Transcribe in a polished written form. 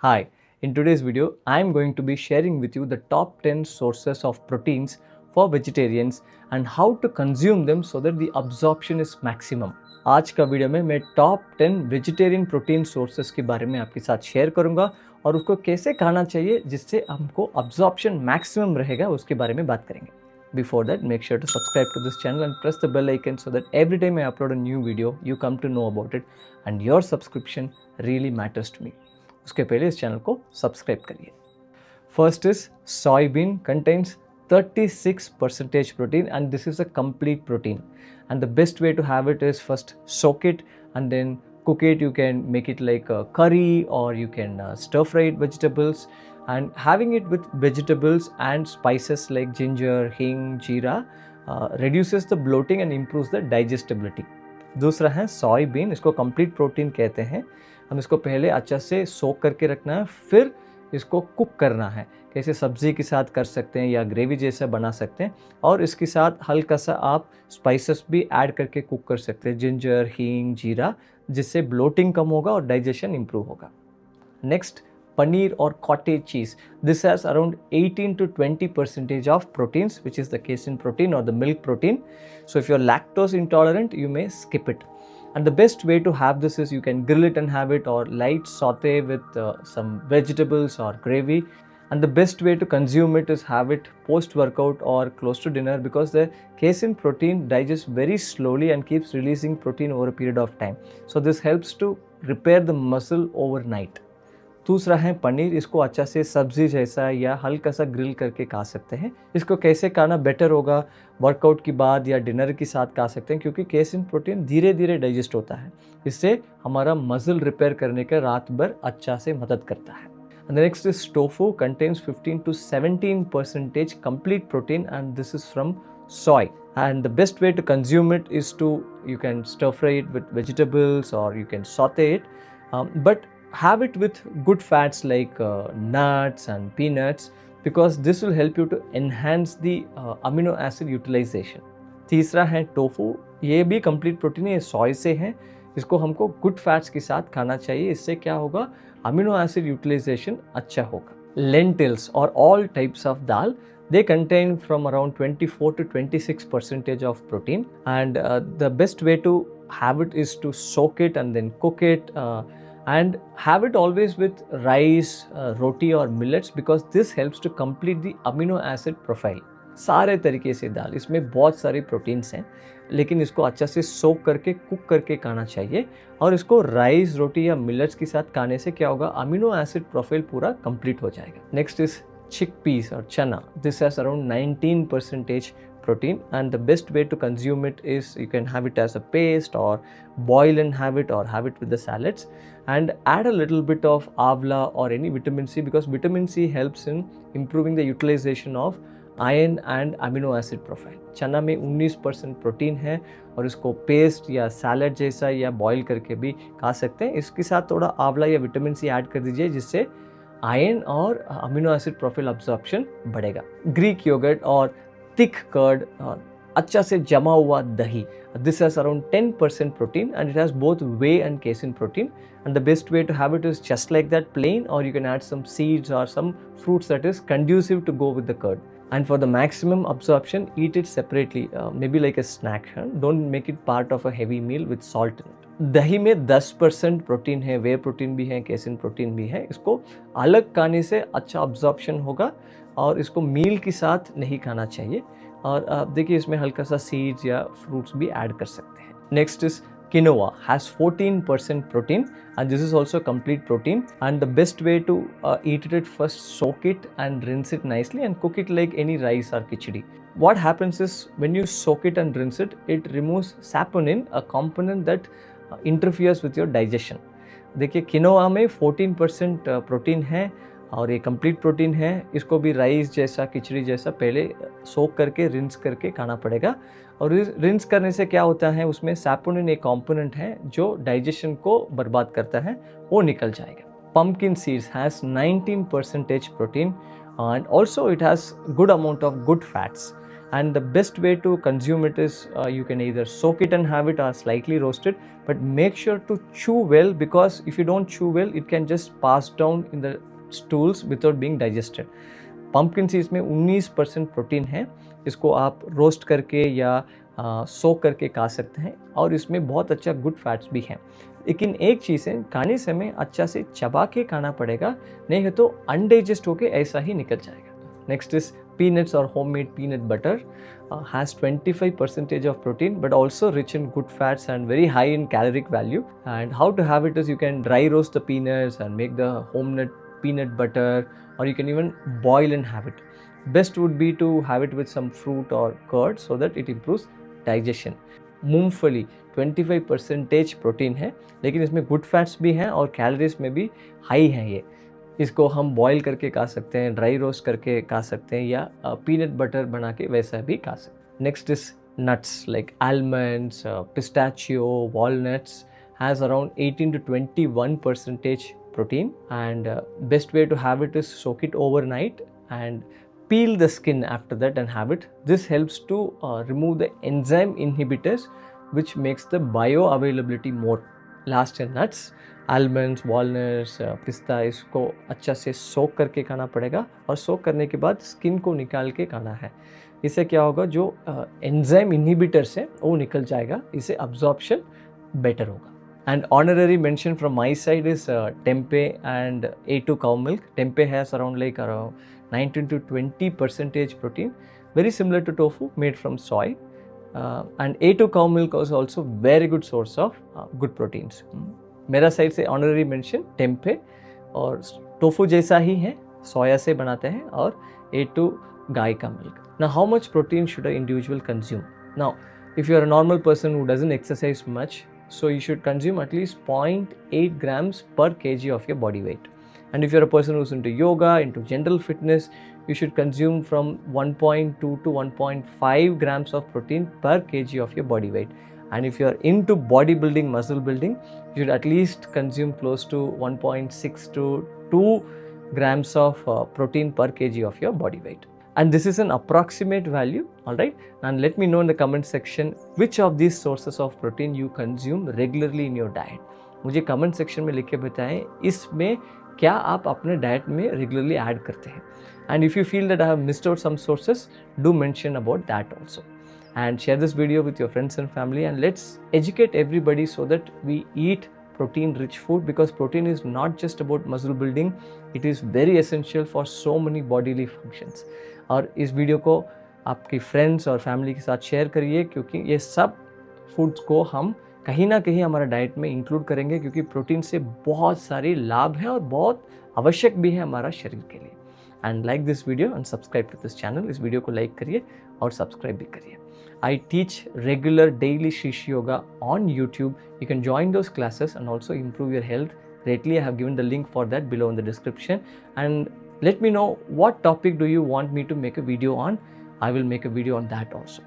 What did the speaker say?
Hi, in today's video, I am going to be sharing with you the top 10 sources of proteins for vegetarians and how to consume them so that the absorption is maximum. आज का video में मैं top 10 vegetarian protein sources के बारे में आपके साथ share करूंगा और उसको कैसे खाना चाहिए जिससे हमको अब्जॉर्प्शन मैक्सिमम रहेगा उसके बारे में बात करेंगे. Before that, make sure to subscribe to this channel and press the bell icon so that every time I upload a new video, you come to know about it and your subscription really matters to me. उसके पहले इस channel को subscribe करिए. First is soybean contains 36% protein and this is a complete protein. And the best way to have it is first soak it and then cook it. You can make it like a curry or you can stir fry vegetables. And having it with vegetables and spices like ginger, hing, jeera reduces the bloating and improves the digestibility. दूसरा है soybean, इसको complete protein कहते हैं. हम इसको पहले अच्छा से सोक करके रखना है, फिर इसको कुक करना है. कैसे सब्जी के साथ कर सकते हैं या ग्रेवी जैसा बना सकते हैं और इसके साथ हल्का सा आप स्पाइसेस भी ऐड करके कुक कर सकते हैं, जिंजर, हींग, जीरा, जिससे ब्लोटिंग कम होगा और डाइजेशन इंप्रूव होगा. Next, paneer or cottage cheese. This has around 18 to 20% of proteins, which is the casein protein or the milk protein. So if you're lactose intolerant, you may skip it. And the best way to have this is you can grill it and have it, or light saute with some vegetables or gravy. And the best way to consume it is have it post workout or close to dinner, because the casein protein digests very slowly and keeps releasing protein over a period of time. So this helps to repair the muscle overnight. दूसरा है पनीर. इसको अच्छा से सब्जी जैसा या हल्का सा ग्रिल करके खा सकते हैं. इसको कैसे खाना बेटर होगा, वर्कआउट के बाद या डिनर के साथ खा सकते हैं, क्योंकि केसिन प्रोटीन धीरे धीरे डाइजेस्ट होता है. इससे हमारा मसल रिपेयर करने का रात भर अच्छा से मदद करता है. And the next is tofu, contains 15 to 17% complete protein and this is from soy. And the best way to consume it is you can stir fry it with vegetables or you can saute it. But have it with good fats like nuts and peanuts, because this will help you to enhance the amino acid utilization. तीसरा है tofu. ये भी complete protein है, ये सोय से है. इसको हमको गुड फैट्स के साथ खाना चाहिए. इससे क्या होगा, अमीनो एसिड यूटिलाइजेशन अच्छा होगा. लेंटिल्स और all types of dal, they contain from around 24 to 26% of protein, and the best way to have it is to soak it and then cook it and have it always with rice, roti or millets, because this helps to complete the amino acid profile. सारे तरीके से दाल, इसमें बहुत सारे proteins हैं, लेकिन इसको अच्छा से सोक करके कुक करके खाना चाहिए और इसको राइस, रोटी या मिलेट्स के साथ खाने से क्या होगा, अमीनो एसिड प्रोफाइल पूरा कंप्लीट हो जाएगा. Next is chickpeas or chana. This has around 19% protein and the best way to consume it is you can have it as a paste or boil and have it, or have it with the salads, and add a little bit of avla or any vitamin C, because vitamin C helps in improving the utilization of iron and amino acid profile. चना में 19% protein है और इसको paste या salad जैसा या boil करके भी खा सकते हैं. इसके साथ थोड़ा आंवला या विटामिन सी ऐड कर दीजिए, जिससे आयरन और अमीनो एसिड प्रोफाइल अब्जॉर्प्शन बढ़ेगा. ग्रीक योगर्ट और थिक कर्ड, अच्छा से जमा हुआ दही. This has around 10% protein and it has both whey and casein protein, and the best way to have it is just like that, plain, or you can add some seeds or some fruits that is conducive to go with the curd. And for the maximum absorption, eat it separately, maybe like a snack. Don't make it part of a heavy meal with salt in it. दही में 10% protein है, वे protein भी है, casein protein भी है. इसको अलग खाने से अच्छा अब्जॉर्प्शन होगा और इसको मील के साथ नहीं खाना चाहिए. और आप देखिए इसमें हल्का सा सीड्स या फ्रूट्स भी ऐड कर सकते हैं. Next is quinoa, has 14% protein and this is also complete protein, and the best way to eat it, first soak it and rinse it nicely and cook it like any rice or khichdi. What happens is when you soak it and rinse it, it removes saponin, a component that interferes with your digestion. देखिए quinoa में 14% protein है और ये complete protein है. इसको भी rice जैसा, खिचड़ी जैसा पहले सोक करके रिंस करके खाना पड़ेगा. और रिंस करने से क्या होता है, उसमें सैपोनिन एक कंपोनेंट है जो डाइजेशन को बर्बाद करता है, वो निकल जाएगा. Pumpkin seeds has 19% protein and also it has good amount of good fats. And the best way to consume it is you can either soak it and have it or slightly roast it, but make sure to chew well, because if you don't chew well it can just pass down in the stools without being digested. Pumpkin seeds में 19% protein है, इसको आप roast करके या सोक करके खा सकते हैं और इसमें बहुत अच्छा गुड फैट्स भी हैं। लेकिन एक चीज़ है, खाने समय अच्छा से चबा के खाना पड़ेगा, नहीं है तो अनडाइजेस्ट होके ऐसा ही निकल जाएगा। Next is peanuts or homemade peanut butter has 25% of protein but also rich in good fats and very high in caloric value. And how to have it is you can dry roast the peanuts and make the homemade peanut butter, or you can even boil and have it. Best would be to have it with some fruit or curd so that it improves digestion. मूंगफली 25% protein है, लेकिन इसमें good fats भी हैं और calories में भी high हैं ये। इसको हम बॉईल करके खा सकते हैं, ड्राई रोस्ट करके खा सकते हैं या पीनट बटर बना के वैसा भी खा सकते हैं। Next is nuts like almonds, pistachio, walnuts has around 18 to 21% protein, and best way to have it is soak it overnight and peel the skin after that and have it. This helps to remove the enzyme inhibitors which makes the bioavailability more. Last है nuts, almonds, walnuts, पिस्ता, इसको अच्छा से सोक करके खाना पड़ेगा और सोक करने के बाद स्किन को निकाल के खाना है। इससे क्या होगा, जो एंजाइम इनहिबिटर्स है वो निकल जाएगा, इससे अब्जॉर्प्शन बेटर होगा। And honorary mention from my side is tempeh and A2 cow milk. Tempeh has around 19 to 20% protein, very similar to tofu made from soy. And A2 cow milk is also very good source of good proteins. मेरा side से honorary mention tempeh और tofu जैसा ही है, सोया से बनाते हैं, और A2 गाय का milk. Now how much protein should an individual consume? Now if you are a normal person who doesn't exercise much, so you should consume at least 0.8 grams per kg of your body weight. And if you're a person who's into yoga, into general fitness, you should consume from 1.2 to 1.5 grams of protein per kg of your body weight. And if you're into bodybuilding, muscle building, you should at least consume close to 1.6 to 2 grams of protein per kg of your body weight. And this is an approximate value, alright? And let me know in the comment section which of these sources of protein you consume regularly in your diet. मुझे comment section में लिख के बताएं इसमें क्या आप अपने diet में रेगुलरली ऐड करते हैं। And if you feel that I have missed out some sources, do mention about that also. And share this video with your friends and family, and let's educate everybody so that we eat protein rich food, because protein is not just about muscle building, it is very essential for so many bodily functions. और इस video को आपके friends और family के साथ share करिए, क्योंकि ये सब फूड्स को हम कहीं ना कहीं हमारा डाइट में इंक्लूड करेंगे, क्योंकि प्रोटीन से बहुत सारे लाभ हैं और बहुत आवश्यक भी है हमारा शरीर के लिए। And like this video and subscribe to this channel. इस वीडियो को लाइक करिए और सब्सक्राइब भी करिए। I teach regular daily Shish Yoga on YouTube. You can join those classes and also improve your health greatly. I have given the link for that below in the description. And let me know what topic do you want me to make a video on. I will make a video on that also.